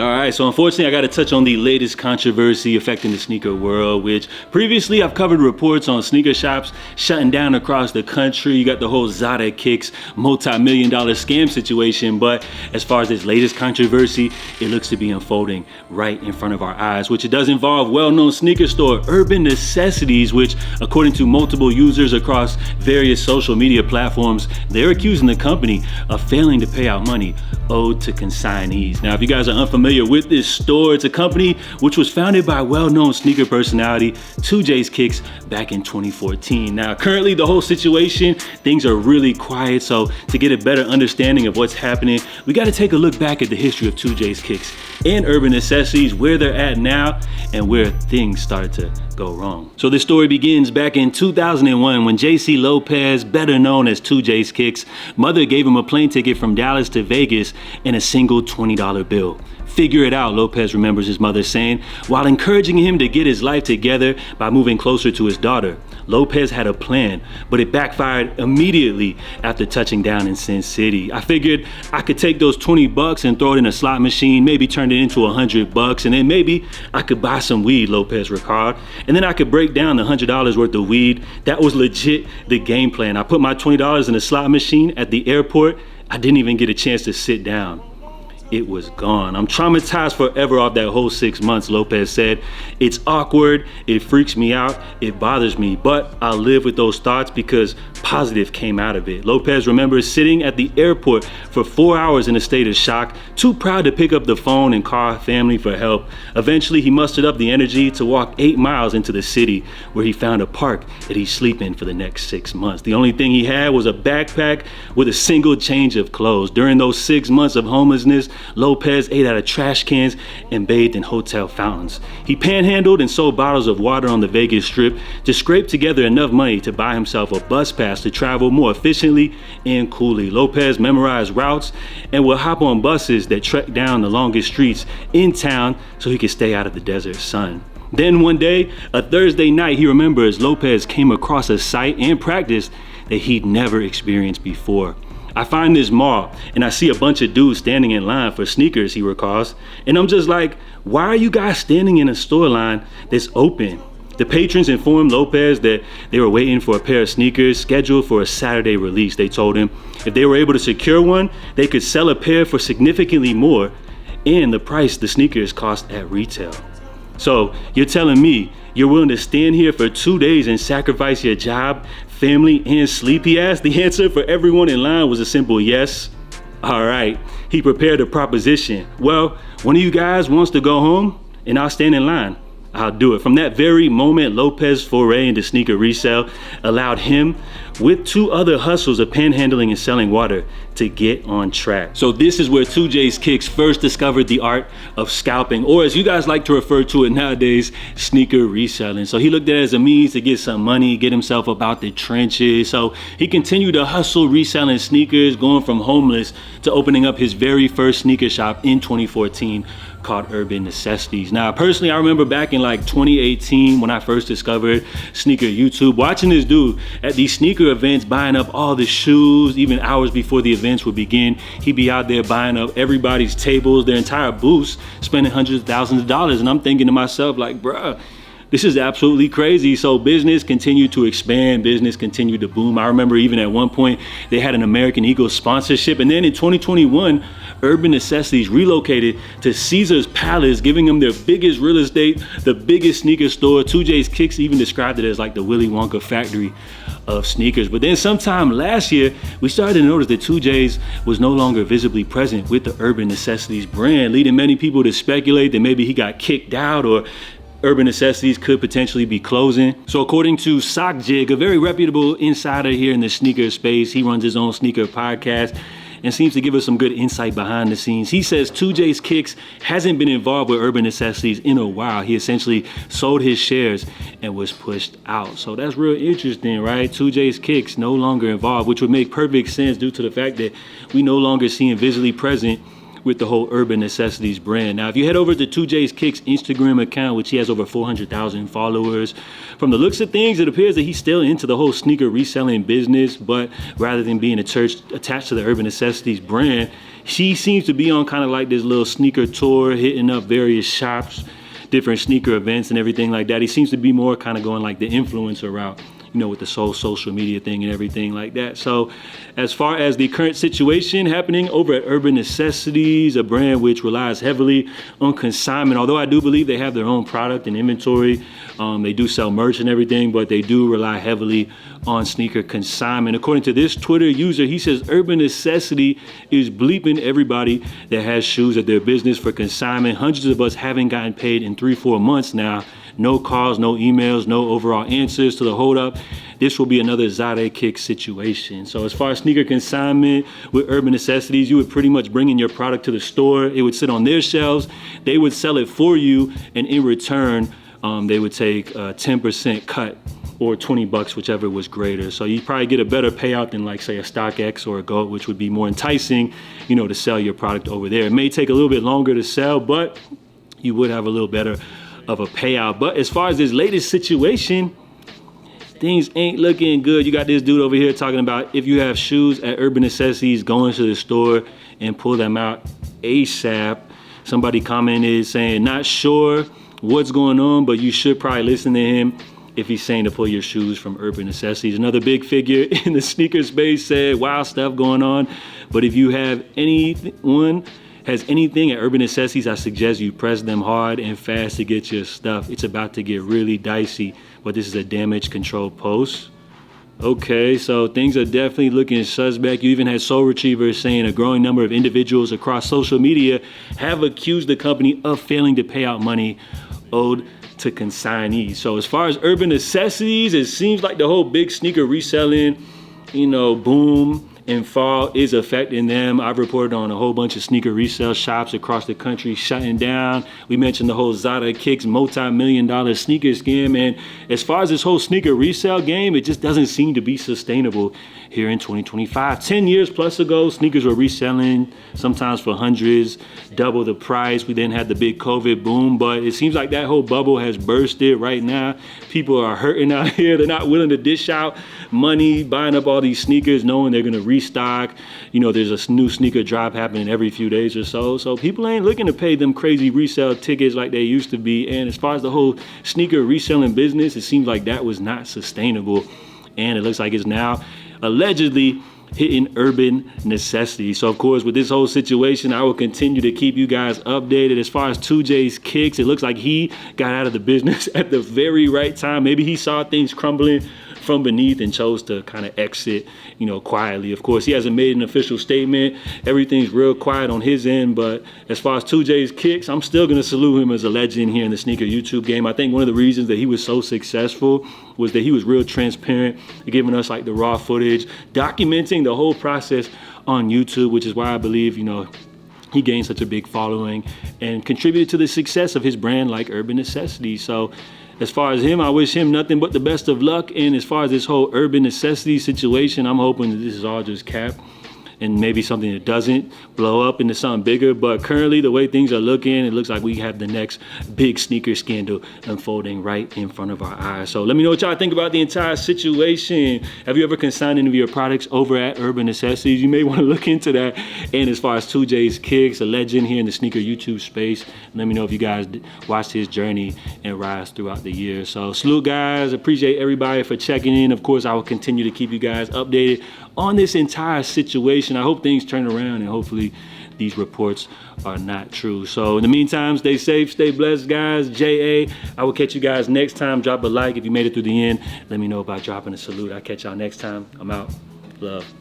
All right, so unfortunately, I got to touch on the latest controversy affecting the sneaker world, which previously I've covered reports on sneaker shops shutting down across the country. You got the whole Zada Kicks multi-million-dollar scam situation, but as far as this latest controversy, it looks to be unfolding right in front of our eyes, which it does involve well-known sneaker store Urban Necessities, which according to multiple users across various social media platforms, they're accusing the company of failing to pay out money owed to consignees. Now, if you guys are unfamiliar with this store, it's a company which was founded by well-known sneaker personality 2J's Kicks back in 2014. Now, currently the whole situation, things are really quiet, so to get a better understanding of what's happening, we got to take a look back at the history of 2J's Kicks and Urban Necessities, where they're at now and where things started to go wrong. So this story begins back in 2001 when JC Lopez, better known as 2J's Kicks, mother gave him a plane ticket from Dallas to Vegas and a single $20 bill. Figure it out, Lopez remembers his mother saying, while encouraging him to get his life together by moving closer to his daughter. Lopez had a plan, but it backfired immediately after touching down in Sin City. I figured I could take those 20 bucks and throw it in a slot machine, maybe turn it into 100 bucks, and then maybe I could buy some weed, Lopez recalled. And then I could break down the $100 worth of weed. That was legit the game plan. I put my $20 in a slot machine at the airport. I didn't even get a chance to sit down. It was gone. I'm traumatized forever off that whole 6 months, Lopez said. It's awkward, it freaks me out, it bothers me, but I live with those thoughts because positive came out of it. Lopez remembers sitting at the airport for 4 hours in a state of shock, too proud to pick up the phone and call family for help. Eventually, he mustered up the energy to walk 8 miles into the city, where he found a park that he'd sleep in for the next 6 months. The only thing he had was a backpack with a single change of clothes. During those 6 months of homelessness, Lopez ate out of trash cans and bathed in hotel fountains. He panhandled and sold bottles of water on the Vegas Strip to scrape together enough money to buy himself a bus pass to travel more efficiently and coolly. Lopez memorized routes and would hop on buses that trekked down the longest streets in town so he could stay out of the desert sun. Then one day, a Thursday night, he remembers Lopez came across a sight and practice that he'd never experienced before. I find this mall and I see a bunch of dudes standing in line for sneakers, he recalls. And I'm just like, why are you guys standing in a store line that's open? The patrons informed Lopez that they were waiting for a pair of sneakers scheduled for a Saturday release. They told him if they were able to secure one, they could sell a pair for significantly more and the price the sneakers cost at retail. So you're telling me you're willing to stand here for 2 days and sacrifice your job, family, and sleep, he asked? The answer for everyone in line was a simple yes. All right, he prepared a proposition. Well, one of you guys wants to go home and I'll stand in line. I'll do it. From that very moment, Lopez's foray into sneaker resale allowed him, with 2 other hustles of panhandling and selling water, to get on track. So this is where 2J's Kicks first discovered the art of scalping, or as you guys like to refer to it nowadays, sneaker reselling. So he looked at it as a means to get some money, get himself up out the trenches. So he continued to hustle reselling sneakers, going from homeless to opening up his very first sneaker shop in 2014 called Urban Necessities. Now, personally, I remember back in like 2018 when I first discovered sneaker YouTube, watching this dude at these sneaker events buying up all the shoes, even hours before the events would begin. He'd be out there buying up everybody's tables, their entire booths, spending hundreds of thousands of dollars. And I'm thinking to myself, like, bruh, this is absolutely crazy. So business continued to expand, business continued to boom. I remember even at one point they had an American Eagle sponsorship. And then in 2021, Urban Necessities relocated to Caesar's Palace, giving them their biggest real estate, the biggest sneaker store. 2J's Kicks even described it as like the Willy Wonka factory of sneakers. But then sometime last year, we started to notice that 2J's was no longer visibly present with the Urban Necessities brand, leading many people to speculate that maybe he got kicked out or Urban Necessities could potentially be closing. So according to SockJig, a very reputable insider here in the sneaker space, he runs his own sneaker podcast and seems to give us some good insight behind the scenes. He says 2J's Kicks hasn't been involved with Urban Necessities in a while. He essentially sold his shares and was pushed out. So that's real interesting, right? 2J's Kicks no longer involved, which would make perfect sense due to the fact that we no longer see him visibly present with the whole Urban Necessities brand. Now, if you head over to 2J's Kicks Instagram account, which he has over 400,000 followers, from the looks of things, it appears that he's still into the whole sneaker reselling business, but rather than being attached to the Urban Necessities brand, He seems to be on kind of like this little sneaker tour, hitting up various shops, different sneaker events and everything like that. He seems to be more kind of going like the influencer route, you know, with the whole social media thing and everything like that. So as far as the current situation happening over at Urban Necessities, a brand which relies heavily on consignment, although I do believe they have their own product and inventory, they do sell merch and everything, but they do rely heavily on sneaker consignment. According to this Twitter user, he says Urban Necessity is bleeping everybody that has shoes at their business for consignment. Hundreds of us haven't gotten paid in 3-4 months now. No calls, no emails, no overall answers to the holdup. This will be another Zade kick situation. So as far as sneaker consignment with Urban Necessities, you would pretty much bring in your product to the store. It would sit on their shelves. They would sell it for you, and in return, they would take a 10% cut or 20 bucks, whichever was greater. So you probably get a better payout than like say a StockX or a GOAT, which would be more enticing, you know, to sell your product over there. It may take a little bit longer to sell, but you would have a little better of a payout. But as far as this latest situation, things ain't looking good. You got this dude over here talking about if you have shoes at Urban Necessities, go into the store and pull them out ASAP. Somebody commented saying, not sure what's going on, but you should probably listen to him if he's saying to pull your shoes from Urban Necessities. Another big figure in the sneaker space said, wild stuff going on. But if you have anyone has anything at Urban Necessities, I suggest you press them hard and fast to get your stuff. It's about to get really dicey, but this is a damage control post. Okay, so things are definitely looking suspect. You even had Soul Retrievers saying a growing number of individuals across social media have accused the company of failing to pay out money owed to consignees. So as far as Urban Necessities, it seems like the whole big sneaker reselling, you know, boom and fall is affecting them. I've reported on a whole bunch of sneaker resale shops across the country shutting down. We mentioned the whole Zada Kicks multi-million-dollar sneaker scam. And as far as this whole sneaker resale game, it just doesn't seem to be sustainable here in 2025. 10 years plus ago, sneakers were reselling sometimes for hundreds, double the price. We then had the big COVID boom, but it seems like that whole bubble has bursted right now. People are hurting out here. They're not willing to dish out money, buying up all these sneakers, knowing they're gonna restock. You know, there's a new sneaker drop happening every few days or so. So people ain't looking to pay them crazy resale tickets like they used to be. And as far as the whole sneaker reselling business, it seems like that was not sustainable. And it looks like it's now allegedly hitting Urban Necessities. So of course, with this whole situation, I will continue to keep you guys updated. As far as 2J's Kicks, it looks like he got out of the business at the very right time. Maybe he saw things crumbling from beneath and chose to kind of exit, you know, quietly. Of course, he hasn't made an official statement. Everything's real quiet on his end, but as far as 2J's Kicks, I'm still gonna salute him as a legend here in the sneaker YouTube game. I think one of the reasons that he was so successful was that he was real transparent, giving us like the raw footage, documenting the whole process on YouTube, which is why I believe, you know, he gained such a big following and contributed to the success of his brand like Urban Necessities. So as far as him, I wish him nothing but the best of luck. And as far as this whole Urban Necessities situation, I'm hoping that this is all just cap and maybe something that doesn't blow up into something bigger. But currently, the way things are looking, it looks like we have the next big sneaker scandal unfolding right in front of our eyes. So let me know what y'all think about the entire situation. Have you ever consigned any of your products over at Urban Necessities? You may want to look into that. And as far as 2J's Kicks, a legend here in the sneaker YouTube space, let me know if you guys watched his journey and rise throughout the year. So salute, guys. Appreciate everybody for checking in. Of course, I will continue to keep you guys updated on this entire situation. I hope things turn around and hopefully these reports are not true. So in the meantime, stay safe, stay blessed, guys. JA, I will catch you guys next time. Drop a like if you made it through the end. Let me know about dropping a salute. I'll catch y'all next time. I'm out. Love.